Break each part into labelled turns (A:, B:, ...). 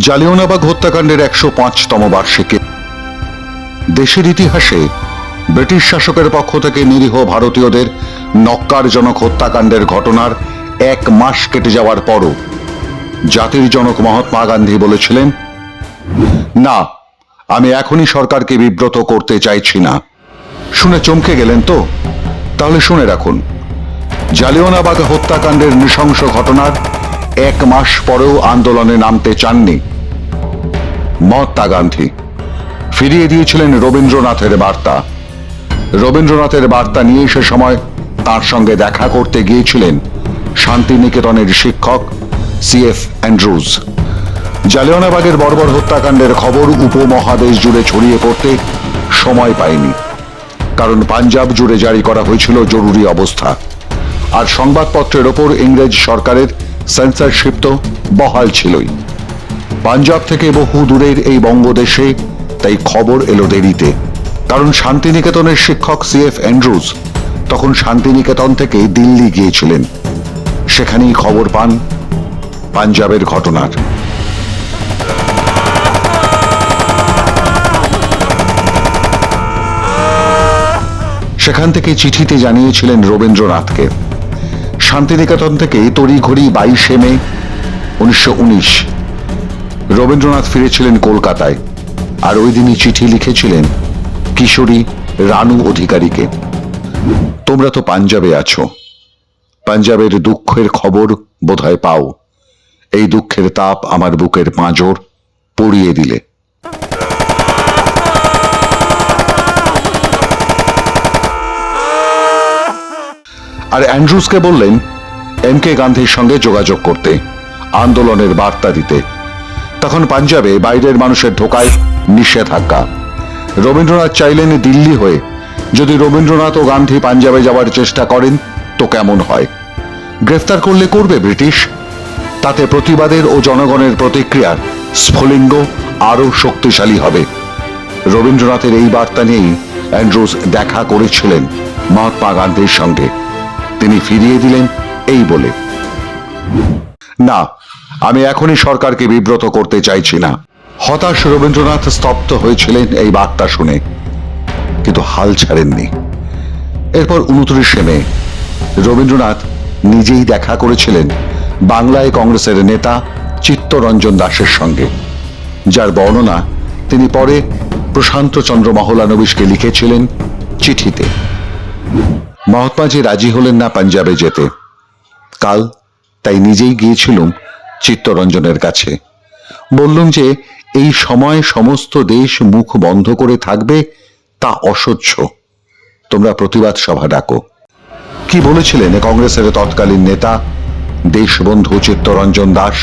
A: জালিয়ানওয়ালাবাগ হত্যাকাণ্ডের ১০৫তম বার্ষিকী দেশের ইতিহাসে ব্রিটিশ শাসকের পক্ষ থেকে নিরীহ ভারতীয়দের নক্কারজনক হত্যাকাণ্ডের ঘটনার ১ মাস কেটে যাওয়ার পরও জাতির জনক মহাত্মা গান্ধী বলেছিলেন, না, আমি এখনই সরকারকে বিব্রত করতে চাইছি না। শুনে চমকে গেলেন তো? তাহলে শুনে রাখুন, জালিয়ানওয়ালাবাগ হত্যাকাণ্ডের নৃশংস ঘটনার ১ মাস পরেও আন্দোলনে নামতে চাননি মহাত্মা গান্ধী। ফিরিয়ে দিয়েছিলেন রবীন্দ্রনাথের বার্তা। রবীন্দ্রনাথের বার্তা নিয়ে সে সময় তার সঙ্গে দেখা করতে গিয়েছিলেন শান্তিনিকেতনের শিক্ষক CF অ্যান্ড্রুজ। জালিয়ানওয়ালাবাগের বর্বর হত্যাকাণ্ডের খবর উপমহাদেশ জুড়ে ছড়িয়ে পড়তে সময় পায়নি, কারণ পাঞ্জাব জুড়ে জারি করা হয়েছিল জরুরি অবস্থা, আর সংবাদপত্রের ওপর ইংরেজ সরকারের সেন্সরশিপ তো বহাল ছিলই। পাঞ্জাব থেকে বহু দূরের এই বঙ্গদেশে তাই খবর এলো দেরিতে, কারণ শান্তিনিকেতনের শিক্ষক CF অ্যান্ড্রুজ তখন শান্তিনিকেতন থেকে দিল্লি গিয়েছিলেন। সেখানেই খবর পান পাঞ্জাবের ঘটনার। সেখান থেকে চিঠিতে জানিয়েছিলেন রবীন্দ্রনাথকে। শান্তিনিকেতন থেকে তড়িঘড়ি 22শে মে 1919 রবীন্দ্রনাথ ফিরেছিলেন কলকাতায়, আর ওই দিনই চিঠি লিখেছিলেন কিশোরী রানু অধিকারীকে। তোমরা তো পাঞ্জাবে আছো, পাঞ্জাবের দুঃখের খবর বোধহয় পাও। এই দুঃখের তাপ আমার বুকের পাঁজর পড়িয়ে দিলে। আর অ্যান্ড্রুজকে বললেন MK গান্ধীর সঙ্গে যোগাযোগ করতে, আন্দোলনের বার্তা দিতে। তখন পাঞ্জাবে বাইরের মানুষের ঢোকায় নিষেধাজ্ঞা। রবীন্দ্রনাথ চাইলেন দিল্লি হয়ে যদি রবীন্দ্রনাথ ও গান্ধী পাঞ্জাবে যাওয়ার চেষ্টা করেন তো কেমন হয়। গ্রেফতার করলে করবে ব্রিটিশ, তাতে প্রতিবাদের ও জনগণের প্রতিক্রিয়ার স্ফুলিঙ্গ আরো শক্তিশালী হবে। রবীন্দ্রনাথের এই বার্তা নিয়েই অ্যান্ড্রুজ দেখা করেছিলেন মহাত্মা গান্ধীর সঙ্গে। তিনি ফিরিয়ে দিলেন এই বলে, না, আমি এখনই সরকারকে বিব্রত করতে চাইছি না। হতাশ রবীন্দ্রনাথ স্তব্ধ হয়েছিলেন এই বার্তা শুনে, কিন্তু হাল ছাড়েননি। এরপর 29শে মে রবীন্দ্রনাথ নিজেই দেখা করেছিলেন বাংলায় কংগ্রেসের নেতা চিত্তরঞ্জন দাসের সঙ্গে, যার বর্ণনা তিনি পরে প্রশান্তচন্দ্র মহলানবিশকে লিখেছিলেন চিঠিতে। মহাত্মাজি রাজি হলেন না পাঞ্জাবে যেতে। কাল তাই নিজেই গিয়েছিলুম চিত্তরঞ্জনের কাছে। বললুম যে এই সময় সমস্ত দেশ মুখ বন্ধ করে থাকবে, তা অসহ্য। তোমরা প্রতিবাদ সভা ডাকো। কি বলেছিলেন কংগ্রেসের তৎকালীন নেতা দেশবন্ধু চিত্তরঞ্জন দাস?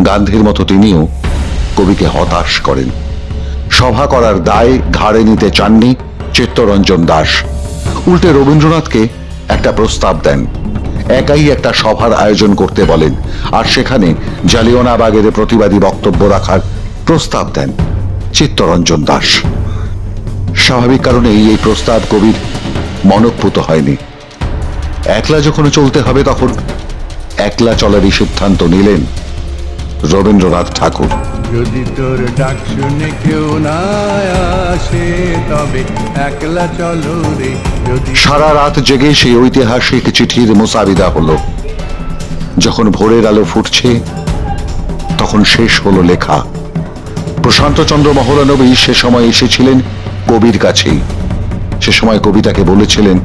A: গান্ধীর মতো তিনিও কবিকে হতাশ করেন। সভা করার দায় ঘাড়ে নিতে চাননি চিত্তরঞ্জন দাস। উল্টে রবীন্দ্রনাথকে একটা প্রস্তাব দেন, একাই একটা সভার আয়োজন করতে বলেন, আর সেখানে জালিয়ানওয়ালাবাগের প্রতিবাদী বক্তব্য রাখার প্রস্তাব দেন চিত্তরঞ্জন দাস। স্বাভাবিক কারণেই এই প্রস্তাব কবির মনঃপুত হয়নি। একলা যখন চলতে হবে তখন একলা চলারই সিদ্ধান্ত নিলেন রবীন্দ্রনাথ ঠাকুর।
B: যদি তোর ডাক শুনে কেউ না আসে তবে একলা চলো রে।
A: সারা রাত জেগে সেই ঐতিহাসিক চিঠির মোসাবিদা হলো। যখন ভোরের আলো ফুটছে তখন শেষ হলো লেখা। প্রশান্তচন্দ্র মহলানবিশ সে সময় এসেছিলেন কবির কাছেই। সে সময় কবি তাকে বলেছিলেন,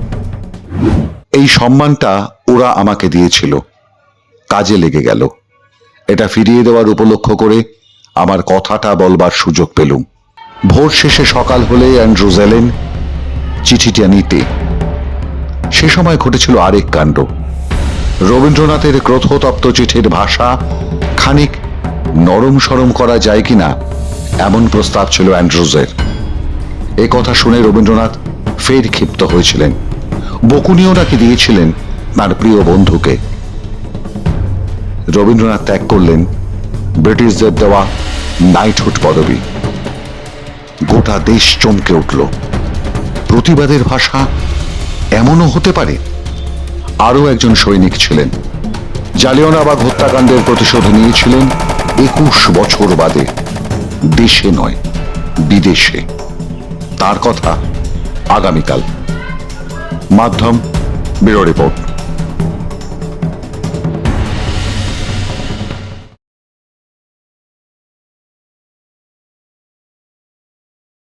A: এই সম্মানটা ওরা আমাকে দিয়েছিল, কাজে লেগে গেল। এটা ফিরিয়ে দেওয়ার উপলক্ষ করে আমার কথাটা বলবার সুযোগ পেলুম। ভোর শেষে সকাল হলে অ্যান্ড্রুজ এলেন চিঠিটা নিতে। সে সময় ঘটেছিল আরেক কাণ্ড। রবীন্দ্রনাথের ক্রোধতপ্ত চিঠির ভাষা খানিক নরম সরম করা যায় কিনা এমন প্রস্তাব ছিল অ্যান্ড্রুজের। এ কথা শুনে রবীন্দ্রনাথ ফের ক্ষিপ্ত হয়েছিলেন। বকুনিও নাকি দিয়েছিলেন তার প্রিয় বন্ধুকে। রবীন্দ্রনাথ ত্যাগ করলেন ব্রিটিশদের দেওয়া নাইটহুড পদবি। গোটা দেশ চমকে উঠল। প্রতিবাদের ভাষা এমনও হতে পারে? আরও একজন সৈনিক ছিলেন, জালিয়ানওয়ালাবাগ হত্যাকাণ্ডের প্রতিশোধ নিয়েছিলেন 21 বছর বাদে দেশে নয় বিদেশে। তার কথা আগামীকাল। মাধ্যম ব্যুরো রিপোর্ট।